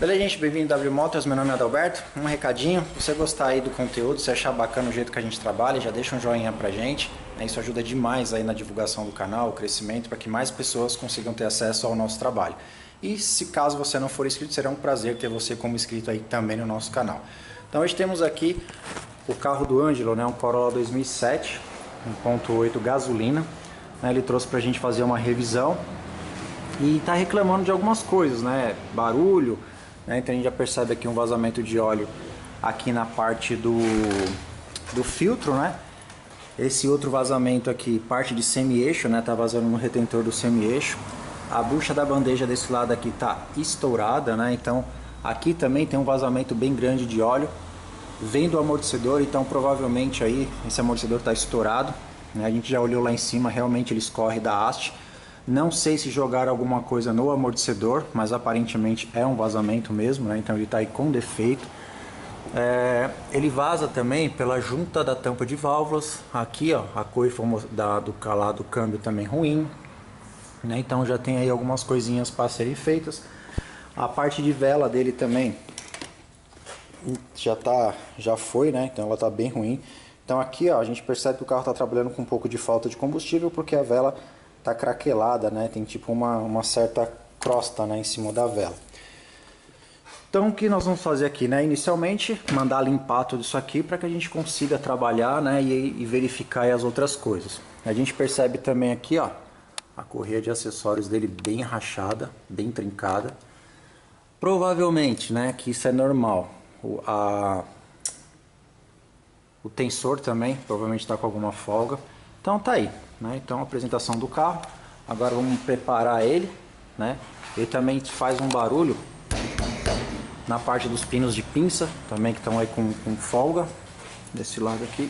Beleza, gente? Bem-vindo ao W Motors, meu nome é Adalberto. Um recadinho, se você gostar aí do conteúdo, se achar bacana o jeito que a gente trabalha, já deixa um joinha pra gente. Isso ajuda demais aí na divulgação do canal, o crescimento, para que mais pessoas consigam ter acesso ao nosso trabalho. E se caso você não for inscrito, será um prazer ter você como inscrito aí também no nosso canal. Então hoje temos aqui o carro do Ângelo, né? Um Corolla 2007, 1.8 gasolina. Ele trouxe pra gente fazer uma revisão e tá reclamando de algumas coisas, né? Barulho, né? Então a gente já percebe aqui um vazamento de óleo aqui na parte do filtro, né? Esse outro vazamento aqui, parte de semi-eixo, né? Tá vazando no retentor do semi-eixo. A bucha da bandeja desse lado aqui tá estourada, né? Então aqui também tem um vazamento bem grande de óleo. Vem do amortecedor, então provavelmente aí esse amortecedor tá estourado, né? A gente já olhou lá em cima, realmente ele escorre da haste. Não sei se jogaram alguma coisa no amortecedor, mas aparentemente é um vazamento mesmo, né? Então ele está aí com defeito. Ele vaza também pela junta da tampa de válvulas. Aqui, ó, a coifa do calado do câmbio também ruim, né? Então já tem aí algumas coisinhas para serem feitas. A parte de vela dele também já foi, né? Então ela está bem ruim. Então aqui, ó, a gente percebe que o carro está trabalhando com um pouco de falta de combustível, porque a vela tá craquelada, né? Tem tipo uma certa crosta, né, em cima da vela. Então o que nós vamos fazer aqui, né? Inicialmente mandar limpar tudo isso aqui para que a gente consiga trabalhar, né, e verificar aí as outras coisas. A gente percebe também aqui, ó, a correia de acessórios dele bem rachada, bem trincada. Provavelmente, né, que isso é normal. O tensor também provavelmente está com alguma folga. Então tá aí, né? Então a apresentação do carro. Agora vamos preparar ele, né? Ele também faz um barulho na parte dos pinos de pinça, também que estão aí com folga. Desse lado aqui.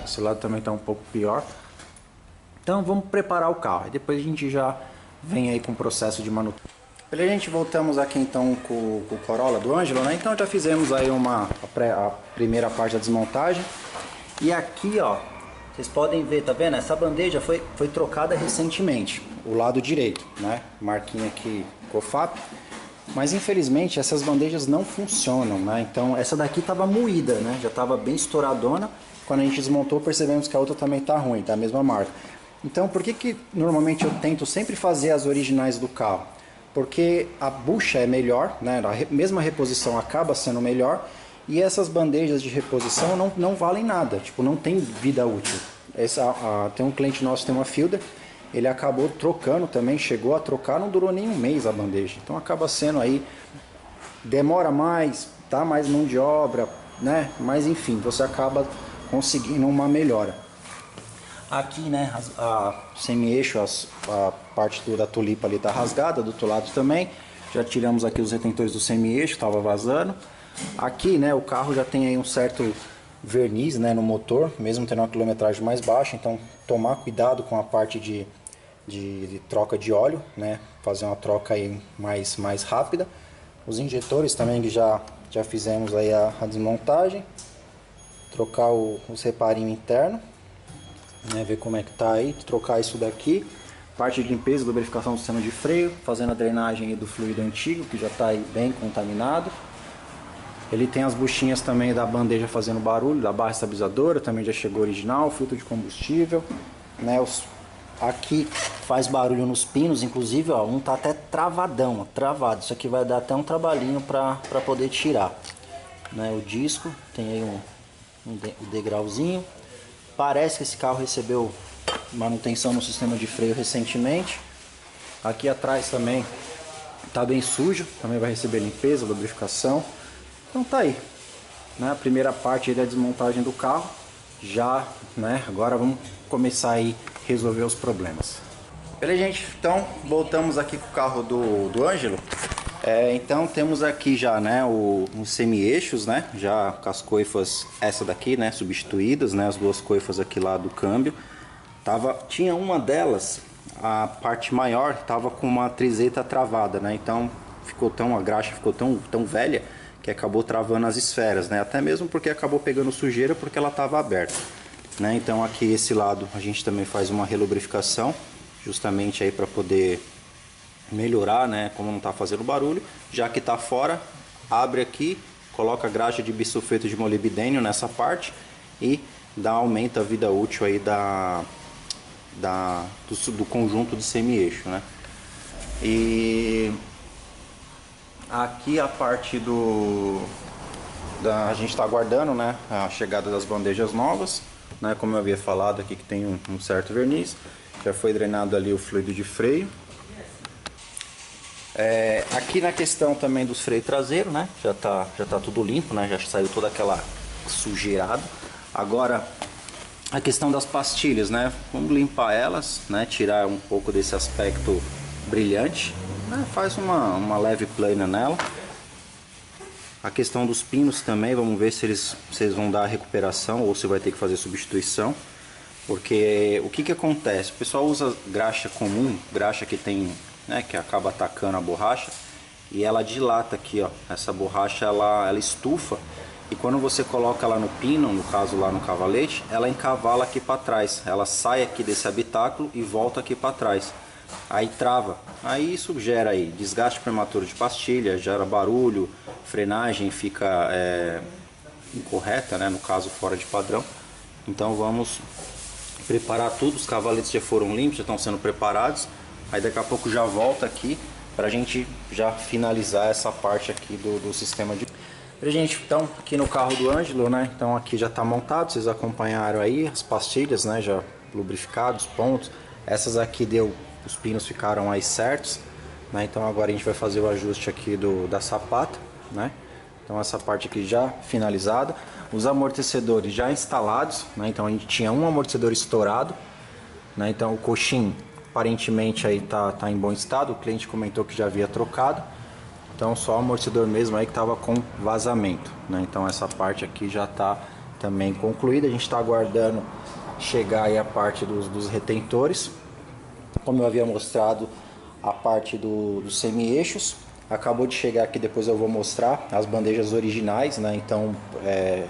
Esse lado também está um pouco pior. Então vamos preparar o carro. E depois a gente já vem aí com o processo de manutenção. Beleza, gente, voltamos aqui então com o Corolla do Ângelo, né? Então já fizemos aí a primeira parte da desmontagem. E aqui, ó, vocês podem ver, tá vendo? Essa bandeja foi trocada recentemente, o lado direito, né? Marquinha aqui, COFAP. Mas infelizmente essas bandejas não funcionam, né? Então essa daqui estava moída, né? Já estava bem estouradona. Quando a gente desmontou, percebemos que a outra também tá ruim, tá? A mesma marca. Então por que normalmente eu tento sempre fazer as originais do carro? Porque a bucha é melhor, né? A mesma reposição acaba sendo melhor. E essas bandejas de reposição não valem nada, tipo, não tem vida útil. Tem um cliente nosso que tem uma Fielder, ele acabou trocando também, chegou a trocar, não durou nem um mês a bandeja. Então acaba sendo aí, demora mais, tá mais mão de obra, né? Mas enfim, você acaba conseguindo uma melhora. Aqui, né, a semi-eixo, a parte da tulipa ali tá rasgada, do outro lado também. Já tiramos aqui os retentores do semi-eixo, tava vazando. Aqui, né, o carro já tem aí um certo verniz, né, no motor, mesmo tendo uma quilometragem mais baixa, então tomar cuidado com a parte de troca de óleo, né, fazer uma troca aí mais rápida. Os injetores também que já fizemos aí a desmontagem, trocar os reparinhos internos, né, ver como é que tá aí, trocar isso daqui. Parte de limpeza, lubrificação do sistema de freio, fazendo a drenagem aí do fluido antigo, que já está aí bem contaminado. Ele tem as buchinhas também da bandeja fazendo barulho, da barra estabilizadora, também já chegou original, filtro de combustível, né? Aqui faz barulho nos pinos, inclusive, ó, um tá até travadão, ó, travado. Isso aqui vai dar até um trabalhinho para poder tirar, né? O disco tem aí um degrauzinho. Parece que esse carro recebeu manutenção no sistema de freio recentemente. Aqui atrás também tá bem sujo, também vai receber limpeza, lubrificação. Então tá aí, né? A primeira parte aí da desmontagem do carro já, né? Agora vamos começar aí a resolver os problemas. Beleza, gente? Então voltamos aqui com o carro do Ângelo. Então temos aqui já, né, os semi-eixos, né? Já com as coifas, essa daqui, né, substituídas, né? As duas coifas aqui lá do câmbio. Tinha uma delas, a parte maior, tava com uma trizeta travada, né? Então a graxa ficou tão velha que acabou travando as esferas, né? Até mesmo porque acabou pegando sujeira porque ela estava aberta, né? Então aqui esse lado a gente também faz uma relubrificação, justamente aí para poder melhorar, né, como não está fazendo barulho, já que está fora, abre aqui, coloca graxa de bisulfeto de molibdênio nessa parte e aumenta a vida útil aí do conjunto de semi-eixo, né? E aqui a parte a gente está aguardando, né, a chegada das bandejas novas, né, como eu havia falado aqui que tem um certo verniz, já foi drenado ali o fluido de freio. Aqui na questão também dos freios traseiros, né, já tá tudo limpo, né, já saiu toda aquela sujeirada. Agora a questão das pastilhas, né, vamos limpar elas, né, tirar um pouco desse aspecto brilhante, né, faz uma leve plana nela. A questão dos pinos também, vamos ver se eles vão dar recuperação ou se vai ter que fazer substituição. Porque o que acontece? O pessoal usa graxa comum, graxa que tem, né, que acaba atacando a borracha, e ela dilata aqui, ó. Essa borracha ela estufa, e quando você coloca ela no pino, no caso lá no cavalete, ela encavala aqui para trás. Ela sai aqui desse habitáculo e volta aqui para trás. Aí trava. Aí isso gera aí desgaste prematuro de pastilha, gera barulho, frenagem fica incorreta, né, no caso fora de padrão. Então vamos preparar tudo, os cavaletes já foram limpos, já estão sendo preparados. Aí daqui a pouco já volta aqui para a gente já finalizar essa parte aqui do sistema de... Gente, então aqui no carro do Ângelo, né, então aqui já está montado, vocês acompanharam aí as pastilhas, né, já lubrificados, pontos. Essas aqui os pinos ficaram aí certos, né, então agora a gente vai fazer o ajuste aqui da sapata, né. Então essa parte aqui já finalizada, os amortecedores já instalados, né? Então a gente tinha um amortecedor estourado, né? Então o coxim aparentemente aí tá em bom estado, o cliente comentou que já havia trocado, então só o amortecedor mesmo aí que estava com vazamento, né? Então essa parte aqui já está também concluída, a gente está aguardando chegar aí a parte dos retentores, como eu havia mostrado a parte dos semi-eixos. Acabou de chegar aqui, depois eu vou mostrar as bandejas originais, né? Então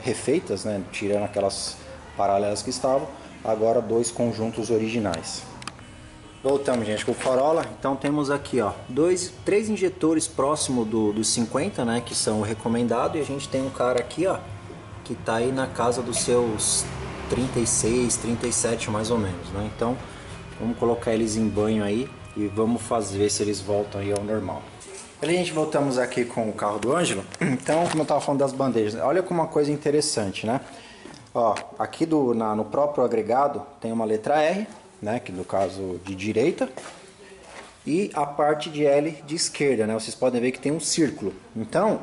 refeitas, né? Tirando aquelas paralelas que estavam. Agora 2 conjuntos originais. Voltamos, gente, com o Corolla. Então temos aqui, ó, 3 injetores próximo dos 50, né? Que são o recomendado. E a gente tem um cara aqui, ó, que tá aí na casa dos seus 36, 37 mais ou menos, né? Então vamos colocar eles em banho aí e vamos ver se eles voltam aí ao normal. A gente voltamos aqui com o carro do Ângelo. Então, como eu estava falando das bandejas, olha como uma coisa interessante, né? Ó, aqui no próprio agregado tem uma letra R, né? Que no caso de direita, e a parte de L de esquerda, né? Vocês podem ver que tem um círculo. Então,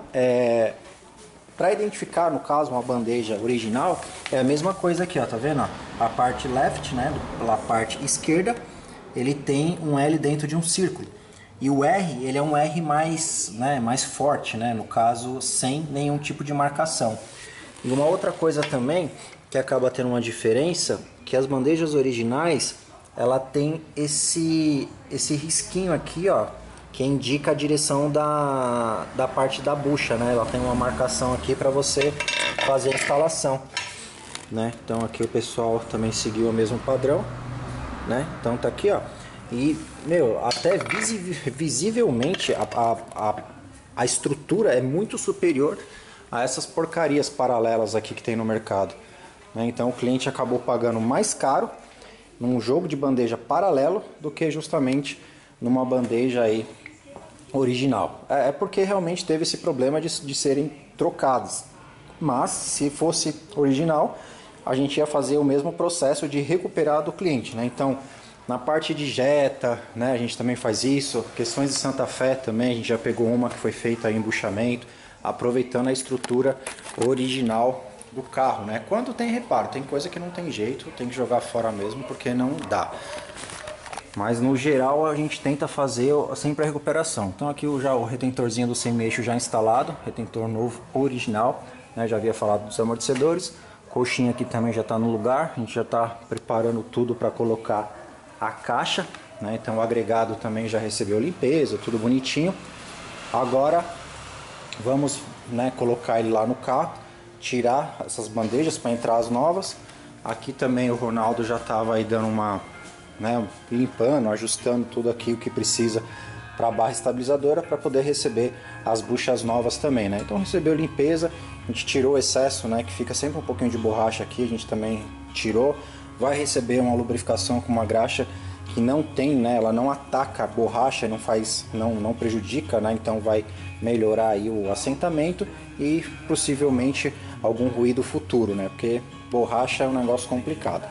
para identificar, no caso, uma bandeja original, é a mesma coisa aqui, ó, tá vendo? Ó? A parte left, né? Pela parte esquerda, ele tem um L dentro de um círculo. E o R, ele é um R mais, né, mais forte, né, no caso, sem nenhum tipo de marcação. E uma outra coisa também, que acaba tendo uma diferença, que as bandejas originais, ela tem esse risquinho aqui, ó, que indica a direção da parte da bucha, né, ela tem uma marcação aqui para você fazer a instalação, né. Então aqui o pessoal também seguiu o mesmo padrão, né, então tá aqui, ó. E, meu, até visivelmente a estrutura é muito superior a essas porcarias paralelas aqui que tem no mercado, né? Então o cliente acabou pagando mais caro num jogo de bandeja paralelo do que justamente numa bandeja aí original. É porque realmente teve esse problema de serem trocadas. Mas se fosse original, a gente ia fazer o mesmo processo de recuperar do cliente, né? Então, na parte de Jetta, né, a gente também faz isso. Questões de Santa Fé também, a gente já pegou uma que foi feita em embuchamento, aproveitando a estrutura original do carro, né? Quando tem reparo, tem coisa que não tem jeito, tem que jogar fora mesmo, porque não dá. Mas no geral a gente tenta fazer sempre a recuperação. Então aqui já o retentorzinho do semi-eixo já instalado, retentor novo, original, né? Já havia falado dos amortecedores. Coxinha aqui também já está no lugar, a gente já está preparando tudo para colocar a caixa, né? Então o agregado também já recebeu limpeza, tudo bonitinho. Agora vamos, né, colocar ele lá no carro, tirar essas bandejas para entrar as novas. Aqui também o Ronaldo já estava aí dando uma, né, limpando, ajustando tudo aqui o que precisa para a barra estabilizadora para poder receber as buchas novas também, né? Então recebeu limpeza, a gente tirou o excesso, né, que fica sempre um pouquinho de borracha aqui, a gente também tirou. Vai receber uma lubrificação com uma graxa que não tem, né, ela não ataca a borracha, não prejudica, né, então vai melhorar aí o assentamento e possivelmente algum ruído futuro, né, porque borracha é um negócio complicado.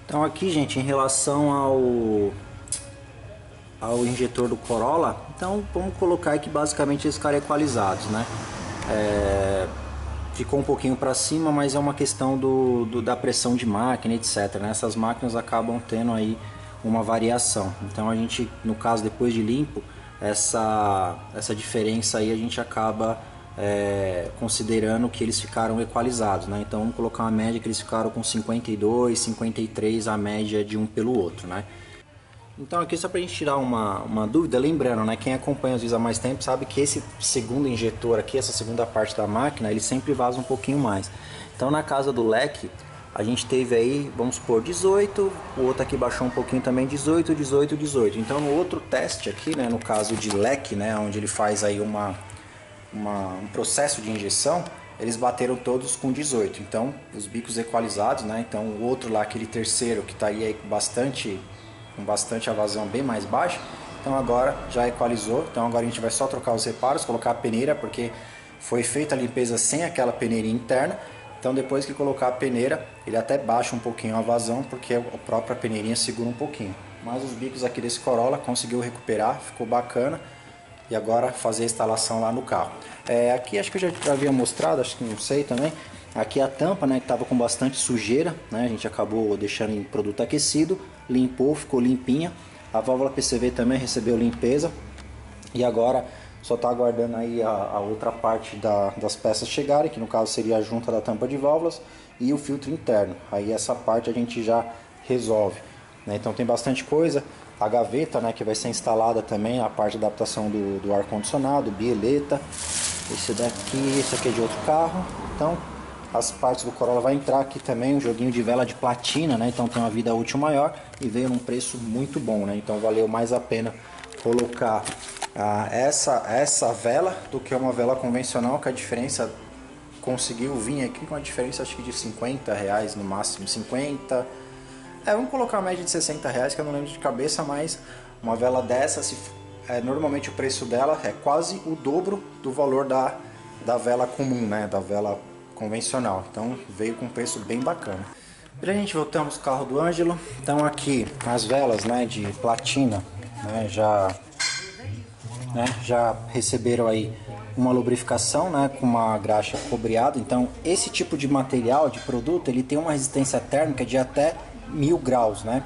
Então aqui, gente, em relação ao injetor do Corolla, então vamos colocar aqui basicamente eles ficaram equalizados, né, ficou um pouquinho para cima, mas é uma questão da pressão de máquina, etc, né, essas máquinas acabam tendo aí uma variação. Então a gente, no caso, depois de limpo, essa diferença aí a gente acaba considerando que eles ficaram equalizados, né? Então vamos colocar uma média que eles ficaram com 52, 53 a média de um pelo outro, né? Então aqui só para a gente tirar uma dúvida, lembrando, né, quem acompanha os vídeos há mais tempo sabe que esse segundo injetor aqui, essa segunda parte da máquina, ele sempre vaza um pouquinho mais. Então na casa do leque, a gente teve aí, vamos supor, 18, o outro aqui baixou um pouquinho também, 18, 18, 18. Então no outro teste aqui, né, no caso de leque, né, onde ele faz aí um processo de injeção, eles bateram todos com 18. Então os bicos equalizados, né, então o outro lá, aquele terceiro que está aí com bastante a vazão bem mais baixa, então agora já equalizou. Então agora a gente vai só trocar os reparos, colocar a peneira, porque foi feita a limpeza sem aquela peneirinha interna. Então depois que colocar a peneira, ele até baixa um pouquinho a vazão, porque a própria peneirinha segura um pouquinho. Mas os bicos aqui desse Corolla conseguiu recuperar, ficou bacana. E agora fazer a instalação lá no carro. Aqui acho que eu já havia mostrado, acho que não sei também. Aqui a tampa, né, que estava com bastante sujeira, né, a gente acabou deixando em produto aquecido, limpou, ficou limpinha. A válvula PCV também recebeu limpeza. E agora só está aguardando aí a outra parte das peças chegarem, que no caso seria a junta da tampa de válvulas e o filtro interno. Aí essa parte a gente já resolve, né? Então tem bastante coisa. A gaveta, né, que vai ser instalada também, a parte de adaptação do ar-condicionado, bieleta. Esse aqui é de outro carro. Então as partes do Corolla vai entrar aqui também, um joguinho de vela de platina, né? Então tem uma vida útil maior e veio num preço muito bom, né? Então valeu mais a pena colocar essa vela do que uma vela convencional, que a diferença conseguiu vir aqui com a diferença acho que de 50 reais no máximo, 50, vamos colocar uma média de 60 reais, que eu não lembro de cabeça, mas uma vela dessa, normalmente o preço dela é quase o dobro do valor da vela comum, né, da vela convencional. Então veio com um preço bem bacana. Pra gente voltamos ao carro do Ângelo. Então aqui as velas, né, de platina, né, já receberam aí uma lubrificação, né, com uma graxa cobreada. Então esse tipo de material, de produto, ele tem uma resistência térmica de até 1000 graus, né?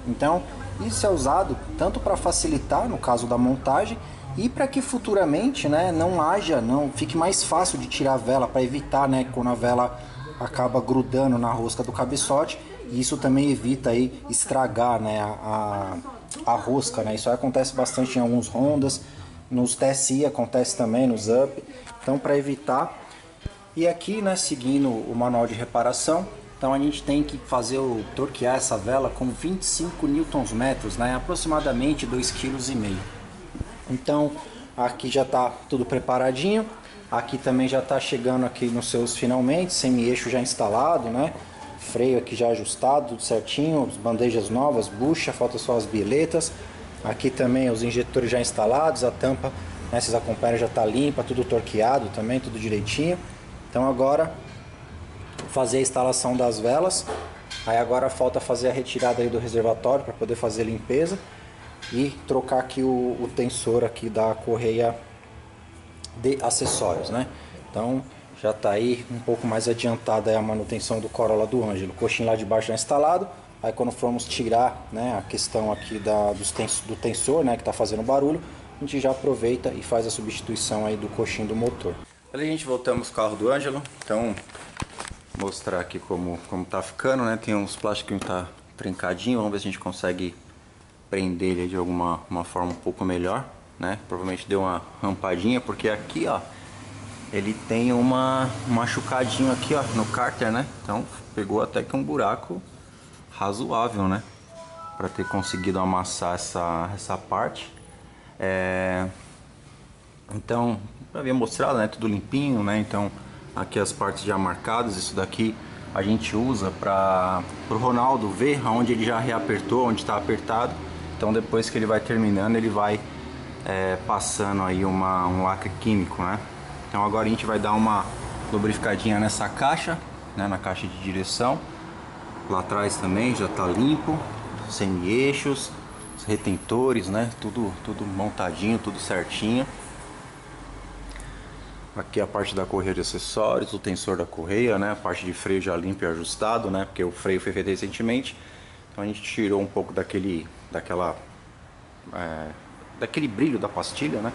Então isso é usado tanto para facilitar no caso da montagem e para que futuramente, né, não fique mais fácil de tirar a vela, para evitar, né, quando a vela acaba grudando na rosca do cabeçote. E isso também evita aí estragar, né, a rosca, né? Isso acontece bastante em alguns Hondas, nos TSI acontece também, nos Up. Então para evitar. E aqui, né, seguindo o manual de reparação, então a gente tem que torquear essa vela com 25 Nm, né, aproximadamente 2,5 kg. Então aqui já está tudo preparadinho. Aqui também já está chegando aqui nos seus finalmente, semi-eixo já instalado, né? Freio aqui já ajustado, tudo certinho, bandejas novas, bucha, falta só as bieletas. Aqui também os injetores já instalados, a tampa, né, vocês acompanham, já está limpa, tudo torqueado também, tudo direitinho. Então agora fazer a instalação das velas. Aí agora falta fazer a retirada aí do reservatório para poder fazer a limpeza e trocar aqui o tensor aqui da correia de acessórios, né? Então já está aí um pouco mais adiantada a manutenção do Corolla do Ângelo. O coxinho lá de baixo já instalado. Aí quando formos tirar, né, a questão aqui do tensor, né, que está fazendo barulho, a gente já aproveita e faz a substituição aí do coxinho do motor. Ali a gente voltamos o carro do Ângelo. Então mostrar aqui como tá ficando, né? Tem uns plásticos que tá trincadinho, vamos ver se a gente consegue prender ele de uma forma um pouco melhor, né? Provavelmente deu uma rampadinha, porque aqui, ó, ele tem uma machucadinho aqui, ó, no cárter, né? Então pegou até que um buraco razoável, né? Para ter conseguido amassar essa parte. Então, havia mostrado, né, tudo limpinho, né? Então, aqui as partes já marcadas. Isso daqui a gente usa para o Ronaldo ver aonde ele já reapertou, onde está apertado. Então, depois que ele vai terminando, ele vai passando aí um lacre químico, né? Então, agora a gente vai dar uma lubrificadinha nessa caixa, né, na caixa de direção. Lá atrás também já está limpo, semi-eixos, os retentores, né? Tudo montadinho, tudo certinho. Aqui a parte da correia de acessórios, o tensor da correia, né? A parte de freio já limpo e ajustado, né? Porque o freio foi feito recentemente. Então a gente tirou um pouco daquele brilho da pastilha, né?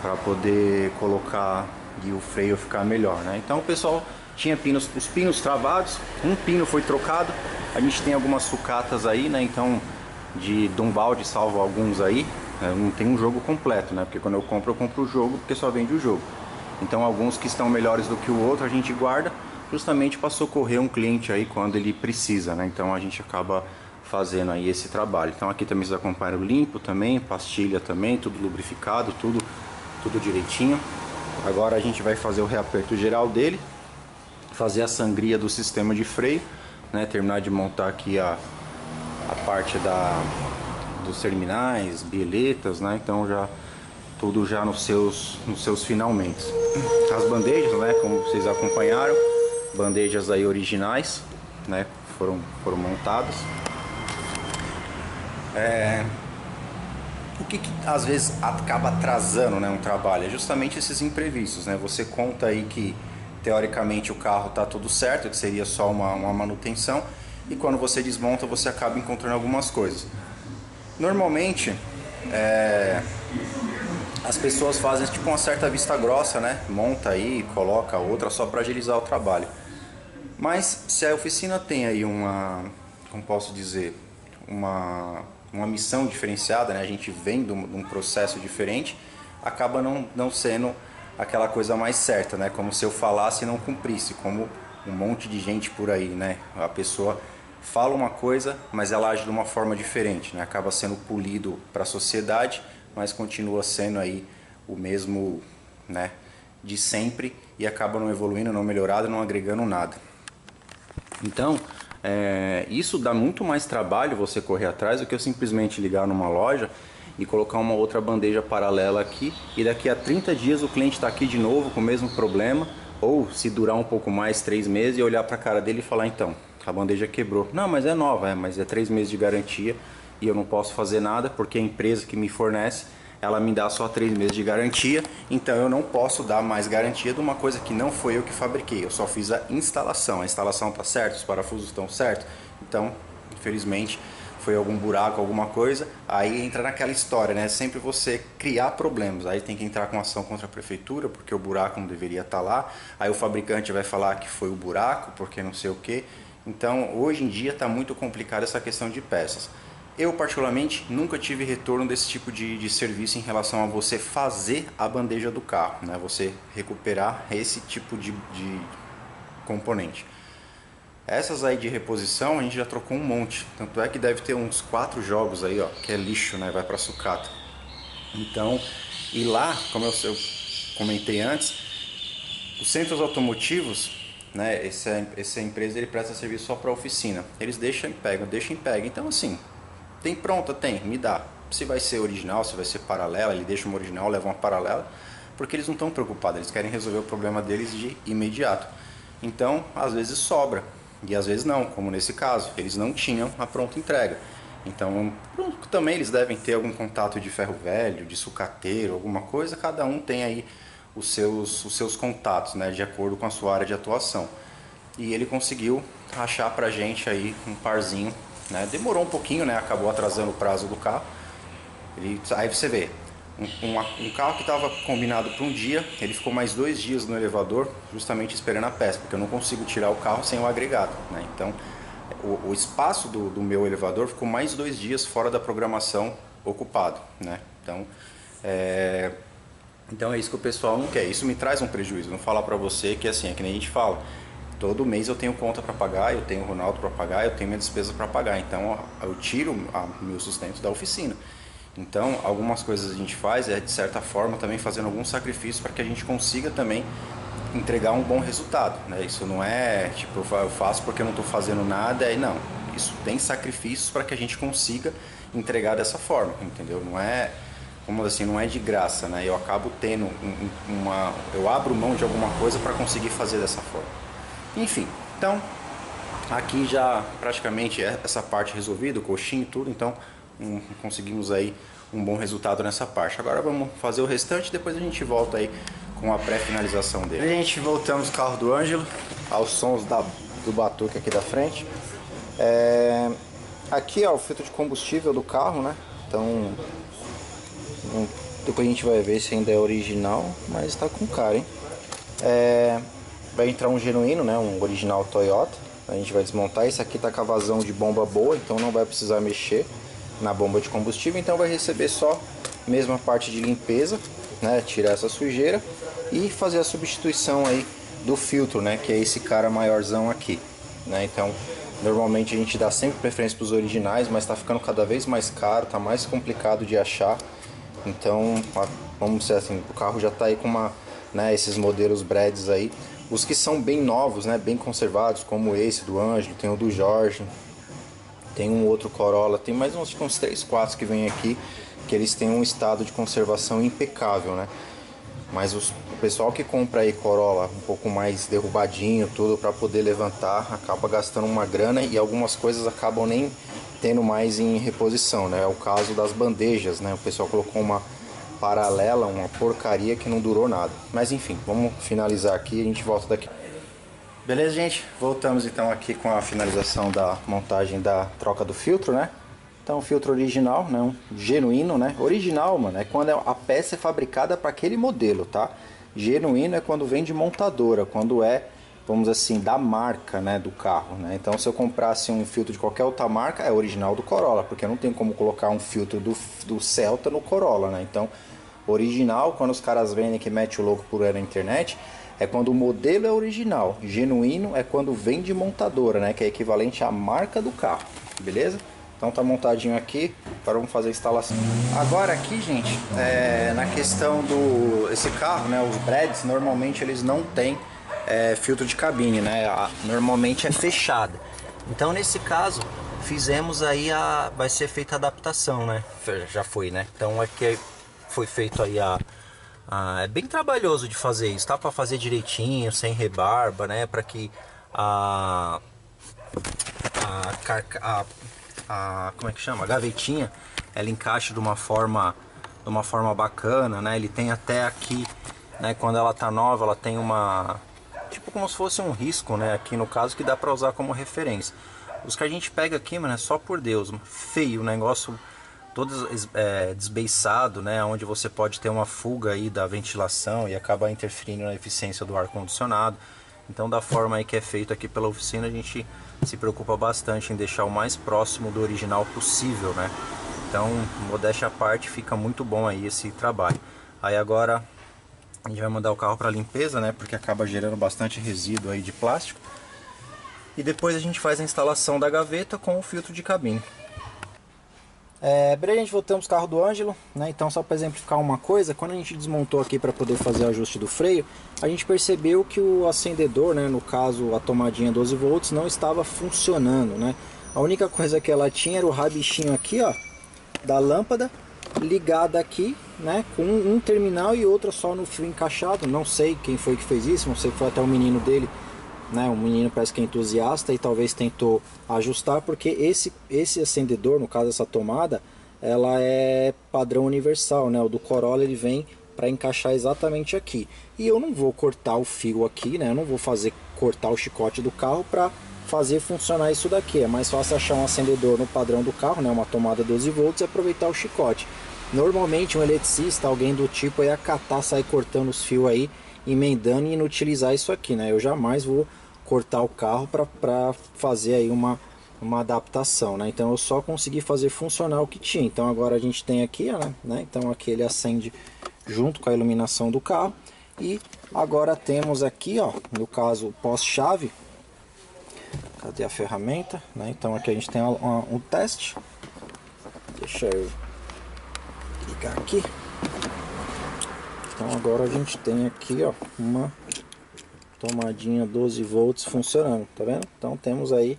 Para poder colocar e o freio ficar melhor, né? Então o pessoal tinha os pinos travados, um pino foi trocado. A gente tem algumas sucatas aí, né? Então de Dumbaldi salvo alguns aí. Não tem um jogo completo, né? Porque quando eu compro o jogo, porque só vende o jogo. Então alguns que estão melhores do que o outro a gente guarda justamente para socorrer um cliente aí quando ele precisa, né? Então a gente acaba fazendo aí esse trabalho. Então aqui também vocês acompanham limpo também, pastilha também, tudo lubrificado, tudo direitinho. Agora a gente vai fazer o reaperto geral dele, fazer a sangria do sistema de freio, né? Terminar de montar aqui a parte dos terminais, bieletas, né? Então tudo já nos seus finalmente. As bandejas, né, como vocês acompanharam, bandejas aí originais, né, foram montadas. O que às vezes acaba atrasando, né, um trabalho é justamente esses imprevistos, né? Você conta aí que teoricamente o carro está tudo certo, que seria só uma manutenção, e quando você desmonta você acaba encontrando algumas coisas. Normalmente as pessoas fazem tipo uma certa vista grossa, né? Monta aí, coloca outra só para agilizar o trabalho. Mas se a oficina tem aí como posso dizer, uma missão diferenciada, né? A gente vem de um processo diferente, acaba não sendo aquela coisa mais certa, né? Como se eu falasse e não cumprisse, como um monte de gente por aí, né? A pessoa fala uma coisa, mas ela age de uma forma diferente, né? Acaba sendo polido para a sociedade, mas continua sendo aí o mesmo, né, de sempre, e acaba não evoluindo, não melhorando, não agregando nada. Então, isso dá muito mais trabalho você correr atrás do que eu simplesmente ligar numa loja e colocar uma outra bandeja paralela aqui, e daqui a 30 dias o cliente está aqui de novo com o mesmo problema, ou se durar um pouco mais, 3 meses, e olhar para a cara dele e falar, então, a bandeja quebrou. Não, mas é nova, mas é 3 meses de garantia e eu não posso fazer nada porque a empresa que me fornece, ela me dá só 3 meses de garantia, então eu não posso dar mais garantia de uma coisa que não foi eu que fabriquei, eu só fiz a instalação está certa, os parafusos estão certos, então infelizmente foi algum buraco, alguma coisa, aí entra naquela história, né? Sempre você criar problemas, aí tem que entrar com ação contra a prefeitura, porque o buraco não deveria estar lá, aí o fabricante vai falar que foi o buraco, porque não sei o que. Então hoje em dia está muito complicada essa questão de peças. Eu particularmente nunca tive retorno desse tipo de serviço em relação a você fazer a bandeja do carro, né? Você recuperar esse tipo de componente. Essas aí de reposição a gente já trocou um monte, tanto é que deve ter uns 4 jogos aí, ó, que é lixo, né? Vai para sucata. Então, e lá, como eu comentei antes, os centros automotivos, né? Essa empresa ele presta serviço só para oficina. Eles deixam e pegam. Então assim, tem pronta, me dá. Se vai ser original, se vai ser paralela, ele deixa uma original, leva uma paralela, porque eles não estão preocupados, eles querem resolver o problema deles de imediato. Então, às vezes sobra. E às vezes não, como nesse caso, eles não tinham a pronta entrega. Então, também eles devem ter algum contato de ferro velho, de sucateiro, alguma coisa. Cada um tem aí os seus contatos, né, de acordo com a sua área de atuação. E ele conseguiu achar pra gente aí um parzinho, né? Demorou um pouquinho, né? Acabou atrasando o prazo do carro. Aí você vê, um carro que estava combinado para um dia, ele ficou mais 2 dias no elevador, justamente esperando a peça, porque eu não consigo tirar o carro sem o agregado, né? Então, o espaço do meu elevador ficou mais 2 dias fora da programação ocupado, né? Então é isso que o pessoal não quer. Isso me traz um prejuízo. Não falar para você que assim, é que nem a gente fala. Todo mês eu tenho conta para pagar, eu tenho o Ronaldo para pagar, eu tenho minha despesa para pagar. Então eu tiro meu sustento da oficina. Então, algumas coisas a gente faz de certa forma também fazendo algum sacrifício para que a gente consiga também entregar um bom resultado, né? Isso não é tipo eu faço porque eu não estou fazendo nada e não. Isso tem sacrifícios para que a gente consiga entregar dessa forma, entendeu? Não é, como assim, não é de graça, né? Eu acabo tendo eu abro mão de alguma coisa para conseguir fazer dessa forma. Enfim, então aqui já praticamente essa parte resolvida, o coxinho e tudo, então conseguimos aí um bom resultado nessa parte. Agora vamos fazer o restante, depois a gente volta aí com a pré-finalização dele. A gente voltamos o carro do Ângelo, aos sons do batuque aqui da frente. Aqui ó, o filtro de combustível do carro, né? Então depois a gente vai ver se ainda é original, mas tá com cara, hein? Vai entrar um genuíno, né? Um original Toyota. A gente vai desmontar. Esse aqui tá com a vazão de bomba boa, então não vai precisar mexer na bomba de combustível, então vai receber só mesmo a parte de limpeza, né? Tirar essa sujeira e fazer a substituição aí do filtro, né? Que é esse cara maiorzão aqui, né? Então normalmente a gente dá sempre preferência para os originais, mas tá ficando cada vez mais caro, tá mais complicado de achar. Então vamos dizer assim, o carro já tá aí com esses modelos Brads aí, os que são bem novos, né? Bem conservados, como esse do Ângelo, tem o do Jorge. Tem um outro Corolla, tem mais uns 3, 4 que vem aqui, que eles têm um estado de conservação impecável, né? Mas o pessoal que compra aí Corolla um pouco mais derrubadinho, tudo para poder levantar, acaba gastando uma grana e algumas coisas acabam nem tendo mais em reposição, né? É o caso das bandejas, né? O pessoal colocou uma paralela, uma porcaria que não durou nada. Mas enfim, vamos finalizar aqui e a gente volta daqui. Beleza, gente? Voltamos então aqui com a finalização da montagem da troca do filtro, né? Então, filtro original, né? Um genuíno, né? Original, mano, é quando a peça é fabricada para aquele modelo, tá? Genuíno é quando vem de montadora, quando é, vamos assim, da marca, né, do carro, né? Então, se eu comprasse um filtro de qualquer outra marca, é original do Corolla, porque não tem como colocar um filtro do Celta no Corolla, né? Então, original, quando os caras vendem que mete o logo por aí na internet, é quando o modelo é original. Genuíno é quando vem de montadora, né? Que é equivalente à marca do carro, beleza? Então tá montadinho aqui, agora vamos fazer a instalação. Agora aqui, gente, na questão esse carro, né? Os Brads, normalmente eles não têm filtro de cabine, né? Normalmente é fechada. Então nesse caso, fizemos aí vai ser feita a adaptação, né? Já foi, né? Então aqui foi feito aí é bem trabalhoso de fazer isso, tá? Para fazer direitinho, sem rebarba, né? Para que como é que chama? A gavetinha, ela encaixe de uma forma bacana, né? Ele tem até aqui, né? Quando ela tá nova, ela tem tipo como se fosse um risco, né? Aqui no caso que dá para usar como referência. Os que a gente pega aqui, mano, é só por Deus, feio, o negócio todo desbeiçado, né, onde você pode ter uma fuga aí da ventilação e acabar interferindo na eficiência do ar condicionado. Então, da forma aí que é feito aqui pela oficina, a gente se preocupa bastante em deixar o mais próximo do original possível, né? Então, modéstia à parte, fica muito bom aí esse trabalho. Aí agora a gente vai mandar o carro para limpeza, né, porque acaba gerando bastante resíduo aí de plástico. E depois a gente faz a instalação da gaveta com o filtro de cabine. Brevemente voltamos o carro do Ângelo, né? Então, só para exemplificar uma coisa, quando a gente desmontou aqui para poder fazer o ajuste do freio, a gente percebeu que o acendedor, né, no caso a tomadinha 12 volts, não estava funcionando, né? A única coisa que ela tinha era o rabichinho aqui, ó, da lâmpada ligada aqui, né, com um terminal e outro só no fio encaixado. Não sei quem foi que fez isso, não sei se foi até o menino dele, né, um menino parece que é entusiasta e talvez tentou ajustar, porque esse acendedor, no caso essa tomada, ela é padrão universal, né? O do Corolla ele vem para encaixar exatamente aqui. E eu não vou cortar o fio aqui, né? Eu não vou cortar o chicote do carro para fazer funcionar isso daqui. É mais fácil achar um acendedor no padrão do carro, né? Uma tomada 12 volts e aproveitar o chicote. Normalmente um eletricista, alguém do tipo, ia catar, sair cortando os fios aí, emendando e inutilizar isso aqui, né? Eu jamais vou cortar o carro para fazer aí uma adaptação, né? Então eu só consegui fazer funcionar o que tinha. Então agora a gente tem aqui, né? Então aqui ele acende junto com a iluminação do carro. E agora temos aqui, ó, no caso pós-chave. Cadê a ferramenta? Né? Então aqui a gente tem um teste. Deixa eu ligar aqui. Então agora a gente tem aqui, ó, uma tomadinha 12 volts funcionando, tá vendo? Então temos aí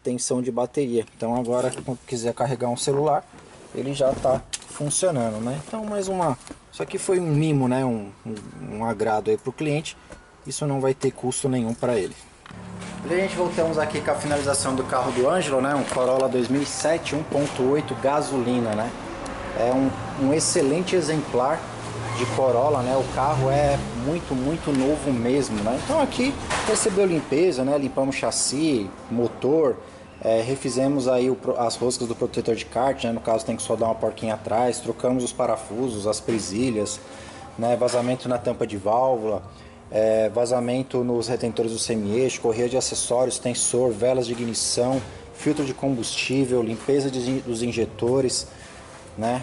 tensão de bateria. Então agora, quando quiser carregar um celular, ele já está funcionando, né? Então mais uma, isso aqui foi um mimo, né? Um agrado aí para o cliente. Isso não vai ter custo nenhum para ele. E a gente voltamos aqui com a finalização do carro do Ângelo, né? Um Corolla 2007 1.8 gasolina, né? É um excelente exemplar de Corolla, né? O carro é muito novo mesmo, né? Então aqui recebeu limpeza, né? Limpamos chassi, motor, refizemos aí as roscas do protetor de kart, né? No caso tem que soldar uma porquinha atrás, trocamos os parafusos, as presilhas, né? Vazamento na tampa de válvula, vazamento nos retentores do semi-eixo, correia de acessórios, tensor, velas de ignição, filtro de combustível, limpeza dos injetores, né?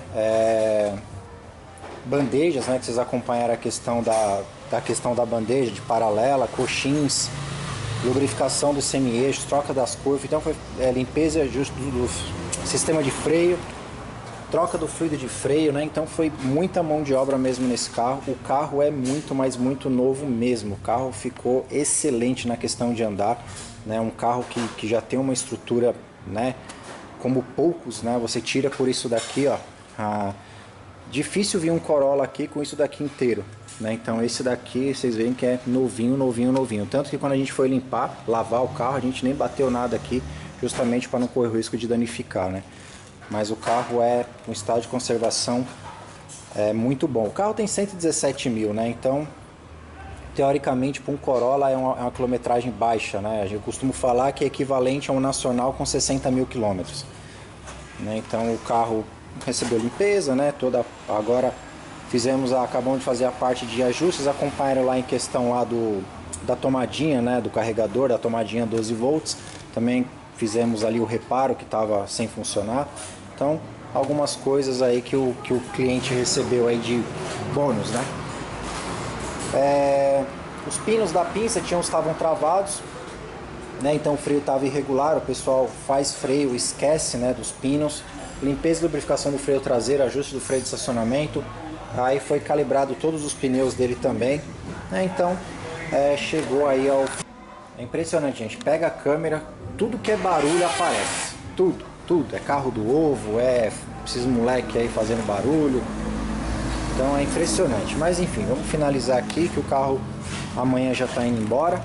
Bandejas, né, que vocês acompanharam a questão da bandeja de paralela, coxins, lubrificação dos semi-eixos, troca das curvas. Então foi limpeza e ajuste do sistema de freio, troca do fluido de freio, né? Então foi muita mão de obra mesmo nesse carro. O carro é muito novo mesmo. O carro ficou excelente na questão de andar, né? Um carro que já tem uma estrutura, né, como poucos, né? Você tira por isso daqui, ó, difícil vir um Corolla aqui com isso daqui inteiro, né? Então esse daqui vocês veem que é novinho. Tanto que quando a gente foi limpar, lavar o carro, a gente nem bateu nada aqui, justamente para não correr o risco de danificar, né? Mas o carro é um estado de conservação muito bom. O carro tem 117 mil, né? Então teoricamente para um Corolla é uma quilometragem baixa, né? Eu costumo falar que é equivalente a um nacional com 60 mil quilômetros, né? Então o carro recebeu limpeza, né? Agora acabamos de fazer a parte de ajustes. Acompanharam lá em questão lá da tomadinha, né? Do carregador, da tomadinha 12 volts. Também fizemos ali o reparo que estava sem funcionar. Então algumas coisas aí que o cliente recebeu aí de bônus, né? Os pinos da pinça estavam travados, né? Então o freio estava irregular. O pessoal faz freio, esquece, né, dos pinos. Limpeza e lubrificação do freio traseiro, ajuste do freio de estacionamento. Aí foi calibrado todos os pneus dele também, né? Então chegou aí ao... É impressionante, gente. Pega a câmera, tudo que é barulho aparece. Tudo. É carro do ovo, esses moleque aí fazendo barulho. Então é impressionante. Mas enfim, vamos finalizar aqui que o carro amanhã já está indo embora.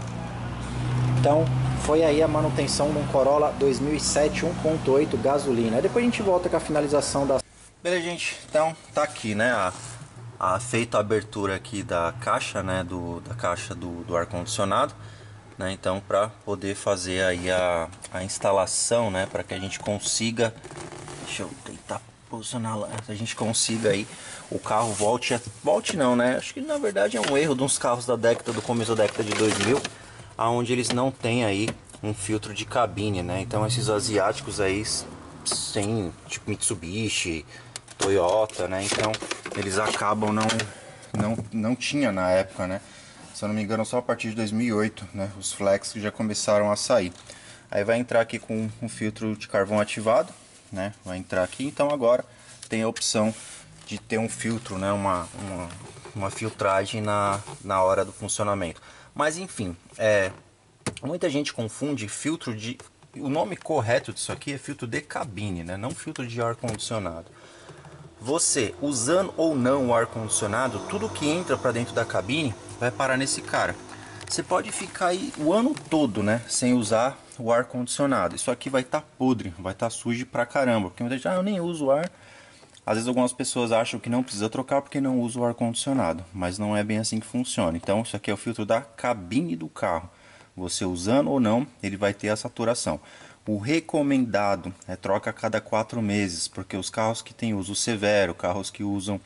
Então foi aí a manutenção de um Corolla 2007 1.8 gasolina. Depois a gente volta com a finalização da... Beleza, gente. Então tá aqui, né? Feita a abertura aqui da caixa, né? Da caixa do ar-condicionado, né? Então para poder fazer aí a instalação, né? Para que a gente consiga... Deixa eu tentar posicionar lá. A gente consiga aí o carro volte não, né? Acho que na verdade é um erro de uns carros do começo da década de 2000, aonde eles não têm aí um filtro de cabine, né? Então esses asiáticos aí sem, tipo Mitsubishi, Toyota, né? Então eles acabam não tinha na época, né? Se eu não me engano, só a partir de 2008, né? Os flex já começaram a sair. Aí vai entrar aqui com um filtro de carvão ativado, né? Vai entrar aqui, então agora tem a opção de ter um filtro, né? Uma filtragem na hora do funcionamento. Mas enfim, muita gente confunde filtro de... O nome correto disso aqui é filtro de cabine, né? Não filtro de ar-condicionado. Você, usando ou não o ar-condicionado, tudo que entra para dentro da cabine vai parar nesse cara. Você pode ficar aí o ano todo, né? Sem usar o ar-condicionado. Isso aqui vai estar podre, vai estar sujo pra caramba. Porque muita gente, eu nem uso o ar. Às vezes algumas pessoas acham que não precisa trocar porque não usa o ar-condicionado, mas não é bem assim que funciona. Então isso aqui é o filtro da cabine do carro. Você usando ou não, ele vai ter a saturação. O recomendado é troca a cada 4 meses, porque os carros que têm uso severo, carros que usam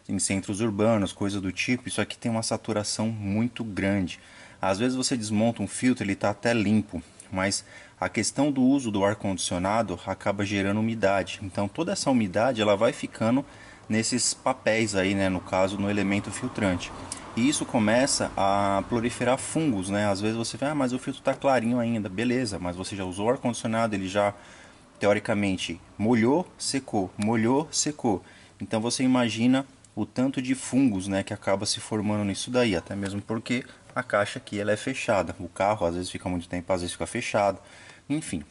em centros urbanos, coisa do tipo, isso aqui tem uma saturação muito grande. Às vezes você desmonta um filtro, ele está até limpo, mas a questão do uso do ar-condicionado acaba gerando umidade. Então toda essa umidade ela vai ficando nesses papéis aí, né, no caso no elemento filtrante. E isso começa a proliferar fungos, né? Às vezes você fala, mas o filtro está clarinho ainda, beleza, mas você já usou o ar-condicionado, ele já teoricamente molhou, secou, Então você imagina o tanto de fungos, né, que acaba se formando nisso daí, até mesmo porque a caixa aqui ela é fechada. O carro às vezes fica muito tempo, às vezes fica fechado, enfim.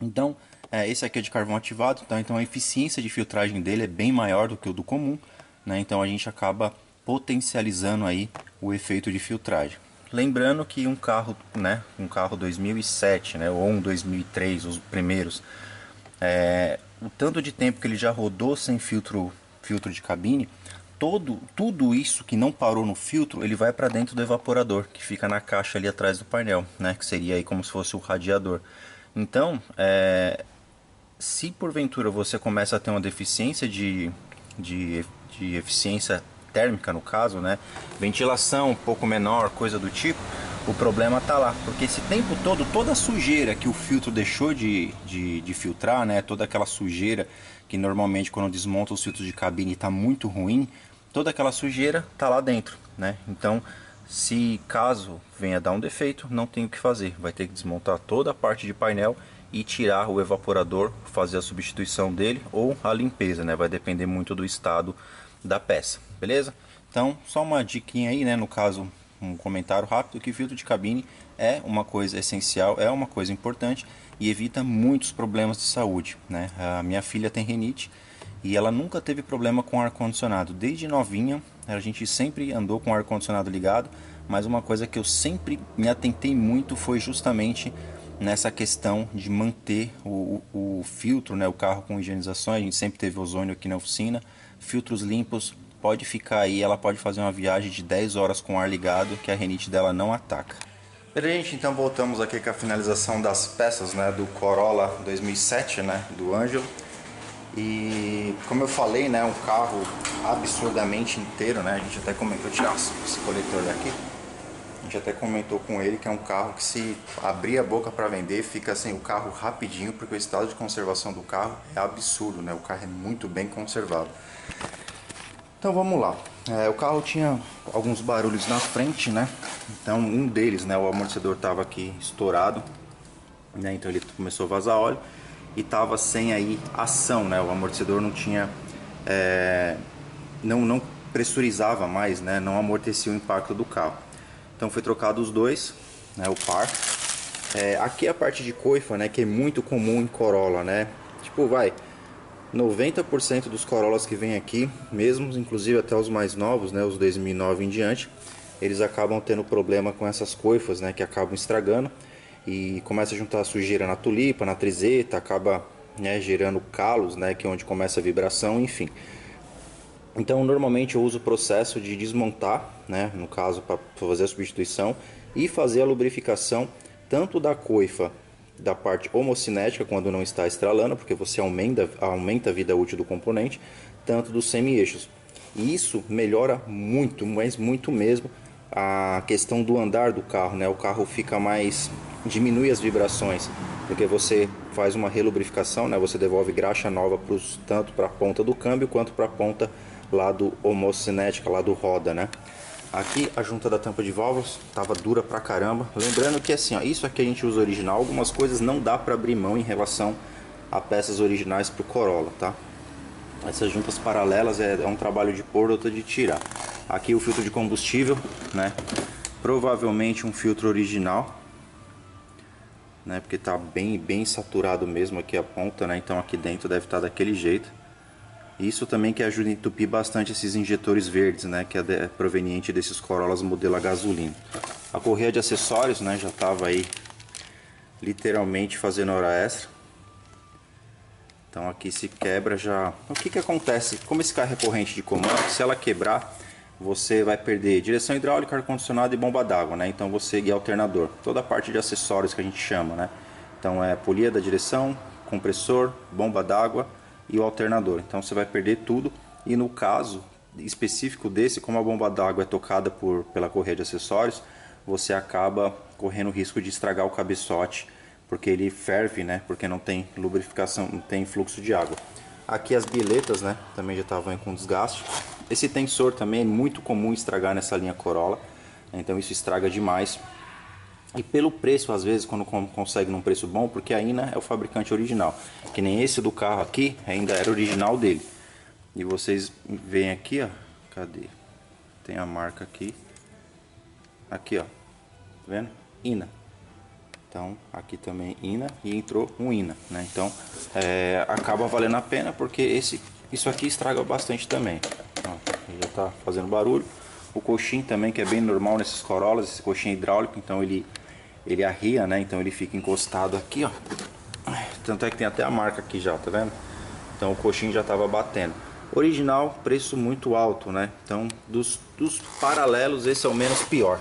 Então, esse aqui é de carvão ativado, tá? Então a eficiência de filtragem dele é bem maior do que o do comum, né? Então a gente acaba potencializando aí o efeito de filtragem. Lembrando que um carro, né, um carro 2007, né, ou um 2003, os primeiros, o tanto de tempo que ele já rodou sem filtro de cabine, tudo isso que não parou no filtro, ele vai para dentro do evaporador, que fica na caixa ali atrás do painel, né, que seria aí como se fosse o radiador. Então, se porventura você começa a ter uma deficiência de eficiência térmica, no caso, né, ventilação um pouco menor, coisa do tipo, o problema tá lá, porque esse tempo todo, toda a sujeira que o filtro deixou de filtrar, né, toda aquela sujeira que normalmente quando desmonta os filtros de cabine tá muito ruim, toda aquela sujeira tá lá dentro, né, então se caso venha dar um defeito, não tem o que fazer, vai ter que desmontar toda a parte de painel e tirar o evaporador, fazer a substituição dele ou a limpeza, né, vai depender muito do estado da peça, beleza? Então, só uma diquinha aí, né, no caso, um comentário rápido, que filtro de cabine é uma coisa essencial, é uma coisa importante e evita muitos problemas de saúde, né? A minha filha tem rinite e ela nunca teve problema com ar-condicionado, desde novinha, a gente sempre andou com o ar-condicionado ligado, mas uma coisa que eu sempre me atentei muito foi justamente nessa questão de manter o filtro, né, o carro com higienização. A gente sempre teve ozônio aqui na oficina, filtros limpos, pode ficar aí, ela pode fazer uma viagem de 10 horas com o ar ligado que a rinite dela não ataca. Beleza, gente, então voltamos aqui com a finalização das peças, né, do Corolla 2007, né, do Ângelo. E como eu falei, né, um carro absurdamente inteiro, né, a gente até comentou, tirar esse coletor daqui. A gente até comentou com ele que é um carro que, se abrir a boca para vender, fica assim o carro rapidinho, porque o estado de conservação do carro é absurdo, né? O carro é muito bem conservado. Então vamos lá. O carro tinha alguns barulhos na frente, né? Então um deles, né, o amortecedor estava aqui estourado, né? Então ele começou a vazar óleo e estava sem aí ação, né? O amortecedor não tinha, não pressurizava mais, né? Não amortecia o impacto do carro. Então foi trocado os dois, né, o par. Aqui a parte de coifa, né, que é muito comum em Corolla, né? Tipo, 90% dos Corollas que vem aqui, mesmo inclusive até os mais novos, né, os 2009 em diante, eles acabam tendo problema com essas coifas, né, que acabam estragando e começa a juntar sujeira na tulipa, na trizeta, acaba, né, gerando calos, né, que é onde começa a vibração, enfim. Então normalmente eu uso o processo de desmontar, né, no caso para fazer a substituição e fazer a lubrificação tanto da coifa da parte homocinética quando não está estralando, porque você aumenta a vida útil do componente, tanto dos semi-eixos. E isso melhora muito, mas muito mesmo, a questão do andar do carro, né? O carro fica mais, diminui as vibrações, porque você faz uma relubrificação, né? Você devolve graxa nova tanto para a ponta do câmbio quanto para a ponta lá do homocinética, lá do roda, né? Aqui a junta da tampa de válvulas tava dura pra caramba. Lembrando que assim, ó, isso aqui a gente usa original. Algumas coisas não dá pra abrir mão em relação a peças originais pro Corolla, tá? Essas juntas paralelas é um trabalho de pôr, outra de tirar. Aqui o filtro de combustível, né? Provavelmente um filtro original, né? Porque tá bem saturado mesmo aqui a ponta, né? Então aqui dentro deve estar daquele jeito. Isso também que ajuda a entupir bastante esses injetores verdes, né, que é proveniente desses Corollas modelo a gasolina. A correia de acessórios, né, já estava aí literalmente fazendo hora extra. Então aqui se quebra já. O que acontece? Como esse carro é corrente de comando, se ela quebrar, você vai perder direção hidráulica, ar-condicionado e bomba d'água, né? Então você e alternador. Toda a parte de acessórios que a gente chama, né? Então é polia da direção, compressor, bomba d'água e o alternador. Então você vai perder tudo, e no caso específico desse, como a bomba d'água é tocada pela correia de acessórios, você acaba correndo o risco de estragar o cabeçote, porque ele ferve, né? Porque não tem lubrificação, não tem fluxo de água. Aqui as biletas, né, também já estavam com desgaste. Esse tensor também é muito comum estragar nessa linha Corolla, então isso estraga demais. E pelo preço, às vezes, quando consegue num preço bom, porque a INA é o fabricante original. Que nem esse do carro aqui, ainda era original dele. E vocês veem aqui, ó, cadê? Tem a marca aqui. Aqui, ó, tá vendo? INA. Então, aqui também INA e entrou um INA, né? Então, acaba valendo a pena porque isso aqui estraga bastante também. Ó, já tá fazendo barulho. O coxim também, que é bem normal nesses Corollas, esse coxim hidráulico, então ele arria, né? Então ele fica encostado aqui, ó. Tanto é que tem até a marca aqui já, tá vendo? Então o coxim já tava batendo. Original, preço muito alto, né? Então dos paralelos, esse é o menos pior.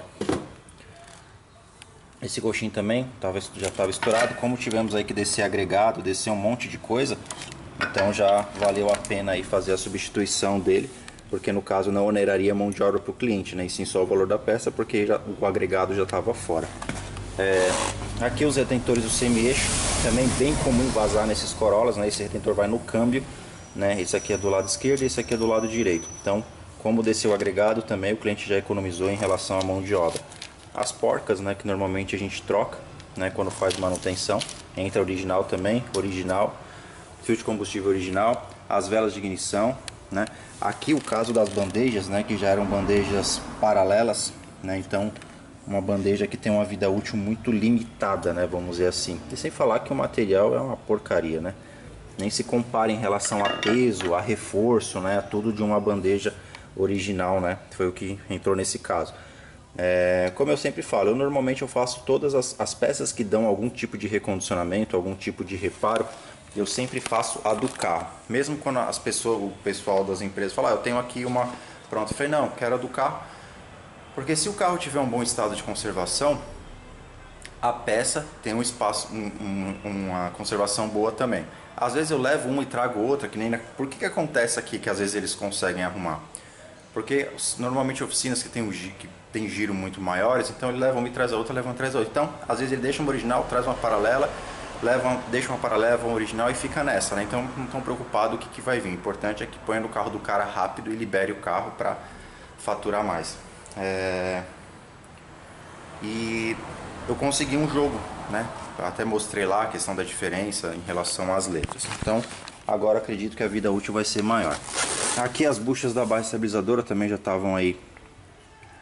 Esse coxim também já estava estourado. Como tivemos aí que descer agregado, descer um monte de coisa, então já valeu a pena aí fazer a substituição dele, porque no caso não oneraria mão de obra para o cliente, né? E sim só o valor da peça, porque o agregado já estava fora. Aqui os retentores do semi-eixo, também bem comum vazar nesses Corollas, né? Esse retentor vai no câmbio, né? Esse aqui é do lado esquerdo e esse aqui é do lado direito. Então, como desceu o agregado, também o cliente já economizou em relação à mão de obra. As porcas, né, que normalmente a gente troca, né, quando faz manutenção, entra original também, original, filtro de combustível original, as velas de ignição, né. Aqui o caso das bandejas, né, que já eram bandejas paralelas, né, então uma bandeja que tem uma vida útil muito limitada, né, vamos dizer assim. E sem falar que o material é uma porcaria, né, nem se compara em relação a peso, a reforço, né, a tudo de uma bandeja original, né, foi o que entrou nesse caso. Como eu sempre falo, eu normalmente faço todas as peças que dão algum tipo de recondicionamento, algum tipo de reparo, eu sempre faço a do carro. Mesmo quando o pessoal das empresas fala, eu tenho aqui uma pronta, eu falei, não, quero a do carro, porque se o carro tiver um bom estado de conservação, a peça tem um espaço, uma conservação boa também. Às vezes eu levo uma e trago outra, que nem por que acontece aqui que às vezes eles conseguem arrumar? Porque normalmente oficinas que tem giro muito maiores, então ele leva uma e traz a outra, leva uma e traz a outra. Então, às vezes ele deixa uma original, traz uma paralela, deixa uma paralela, uma original e fica nessa, né? Então não estão preocupados o que vai vir. O importante é que ponha no carro do cara rápido e libere o carro para faturar mais. E eu consegui um jogo, né? Até mostrei lá a questão da diferença em relação às letras. Então, agora acredito que a vida útil vai ser maior. Aqui as buchas da barra estabilizadora também já estavam aí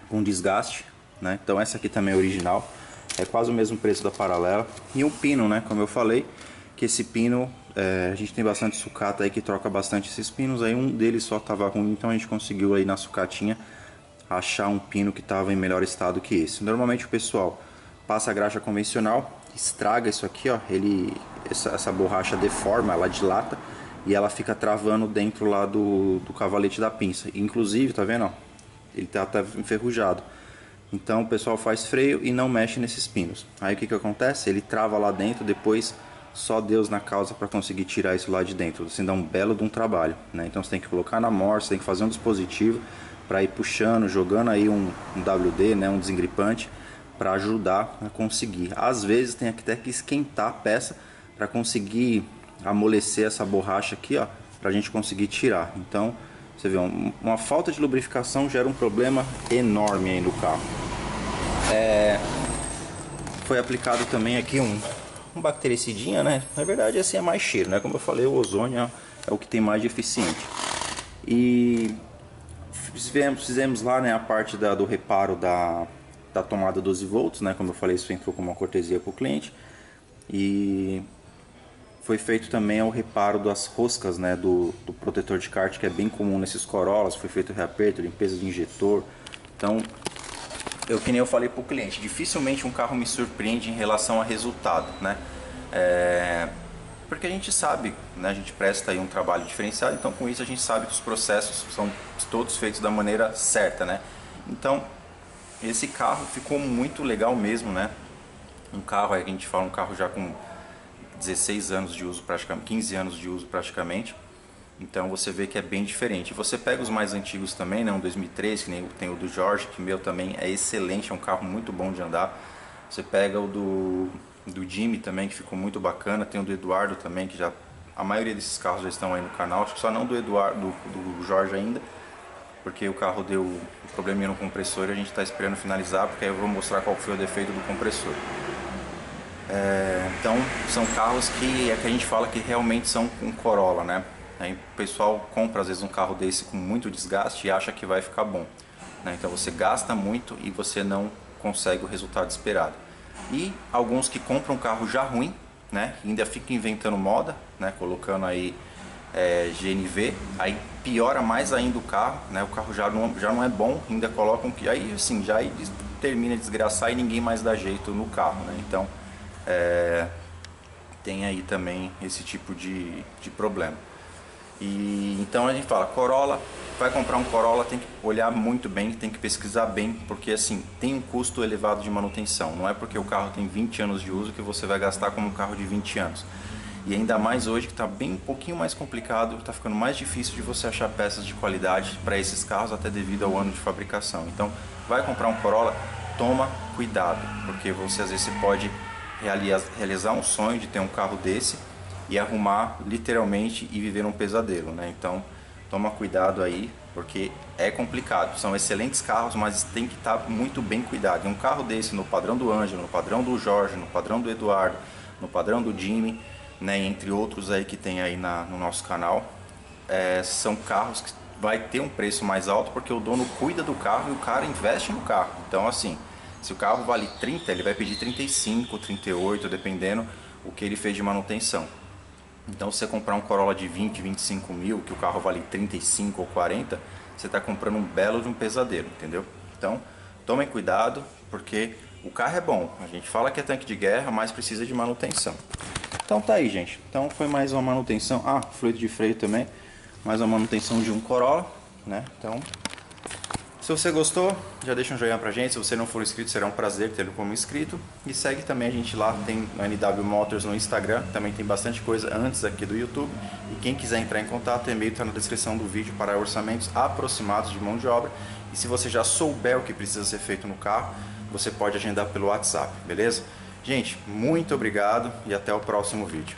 com desgaste, né? Então essa aqui também é original, é quase o mesmo preço da paralela. E um pino, né? Como eu falei, que esse pino, a gente tem bastante sucata aí que troca bastante esses pinos, aí um deles só estava ruim, então a gente conseguiu aí na sucatinha achar um pino que estava em melhor estado que esse. Normalmente o pessoal passa a graxa convencional, estraga isso aqui, ó, essa borracha deforma, ela dilata e ela fica travando dentro lá do cavalete da pinça. Inclusive, tá vendo, ó, ele tá enferrujado. Então o pessoal faz freio e não mexe nesses pinos. Aí o que acontece? Ele trava lá dentro, depois só Deus na causa para conseguir tirar isso lá de dentro. Assim, dá um belo de um trabalho, né? Então você tem que colocar na morsa, tem que fazer um dispositivo para ir puxando, jogando aí um WD, né, um desengripante, para ajudar a conseguir. Às vezes tem até que esquentar a peça para conseguir amolecer essa borracha aqui, ó, para a gente conseguir tirar. Então você vê, uma falta de lubrificação gera um problema enorme aí no carro. Foi aplicado também aqui um bactericidinha, né? Na verdade assim é mais cheiro, né? Como eu falei, o ozônio é o que tem mais de eficiente. E fizemos lá, né, a parte do reparo da tomada 12 volts, né? Como eu falei, isso entrou como uma cortesia para o cliente. E foi feito também o reparo das roscas, né, do protetor de kart, que é bem comum nesses Corollas. Foi feito reaperto, limpeza de injetor. Então, que nem eu falei para o cliente, dificilmente um carro me surpreende em relação a resultado, né? Porque a gente sabe, né, a gente presta aí um trabalho diferenciado, então com isso a gente sabe que os processos são todos feitos da maneira certa, né? Então, esse carro ficou muito legal mesmo, né? Um carro, aí a gente fala, um carro já com 16 anos de uso, praticamente 15 anos de uso praticamente. Então você vê que é bem diferente. Você pega os mais antigos também, né? Um 2003, que nem tem o do Jorge, que meu também é excelente, é um carro muito bom de andar. Você pega o do Jimmy também, que ficou muito bacana. Tem o do Eduardo também, que já a maioria desses carros já estão aí no canal. Acho que só não do Eduardo, do Jorge ainda, porque o carro deu um probleminha no compressor e a gente está esperando finalizar, porque aí eu vou mostrar qual foi o defeito do compressor. Então são carros que a gente fala que realmente são um Corolla, né? Aí o pessoal compra às vezes um carro desse com muito desgaste e acha que vai ficar bom, né? Então você gasta muito e você não consegue o resultado esperado. E alguns que compram um carro já ruim, né, ainda ficam inventando moda, né, colocando aí GNV, aí piora mais ainda o carro, né, o carro já não é bom, ainda colocam que aí assim já termina de desgraçar e ninguém mais dá jeito no carro, né? Então tem aí também esse tipo de problema. E então a gente fala, Corolla, vai comprar um Corolla, tem que olhar muito bem, tem que pesquisar bem, porque assim, tem um custo elevado de manutenção. Não é porque o carro tem 20 anos de uso que você vai gastar como um carro de 20 anos. E ainda mais hoje que está bem um pouquinho mais complicado, está ficando mais difícil de você achar peças de qualidade para esses carros, até devido ao ano de fabricação. Então, vai comprar um Corolla, toma cuidado, porque você às vezes pode realizar um sonho de ter um carro desse e arrumar literalmente e viver um pesadelo, né? Então toma cuidado aí, porque é complicado. São excelentes carros, mas tem que estar muito bem cuidado. E um carro desse no padrão do Ângelo, no padrão do Jorge, no padrão do Eduardo, no padrão do Jimmy, né, entre outros aí que tem aí no nosso canal, são carros que vai ter um preço mais alto porque o dono cuida do carro e o cara investe no carro. Então assim, se o carro vale 30, ele vai pedir 35, 38, dependendo o que ele fez de manutenção. Então, se você comprar um Corolla de 20, 25 mil, que o carro vale 35 ou 40, você está comprando um belo de um pesadelo, entendeu? Então, tomem cuidado, porque o carro é bom. A gente fala que é tanque de guerra, mas precisa de manutenção. Então tá aí, gente. Então foi mais uma manutenção. Ah, fluido de freio também. Mais uma manutenção de um Corolla, né? Então, se você gostou, já deixa um joinha pra gente. Se você não for inscrito, será um prazer tê-lo como inscrito. E segue também a gente lá, tem no NW Motors no Instagram. Também tem bastante coisa antes aqui do YouTube. E quem quiser entrar em contato, o e-mail está na descrição do vídeo para orçamentos aproximados de mão de obra. E se você já souber o que precisa ser feito no carro, você pode agendar pelo WhatsApp, beleza? Gente, muito obrigado e até o próximo vídeo.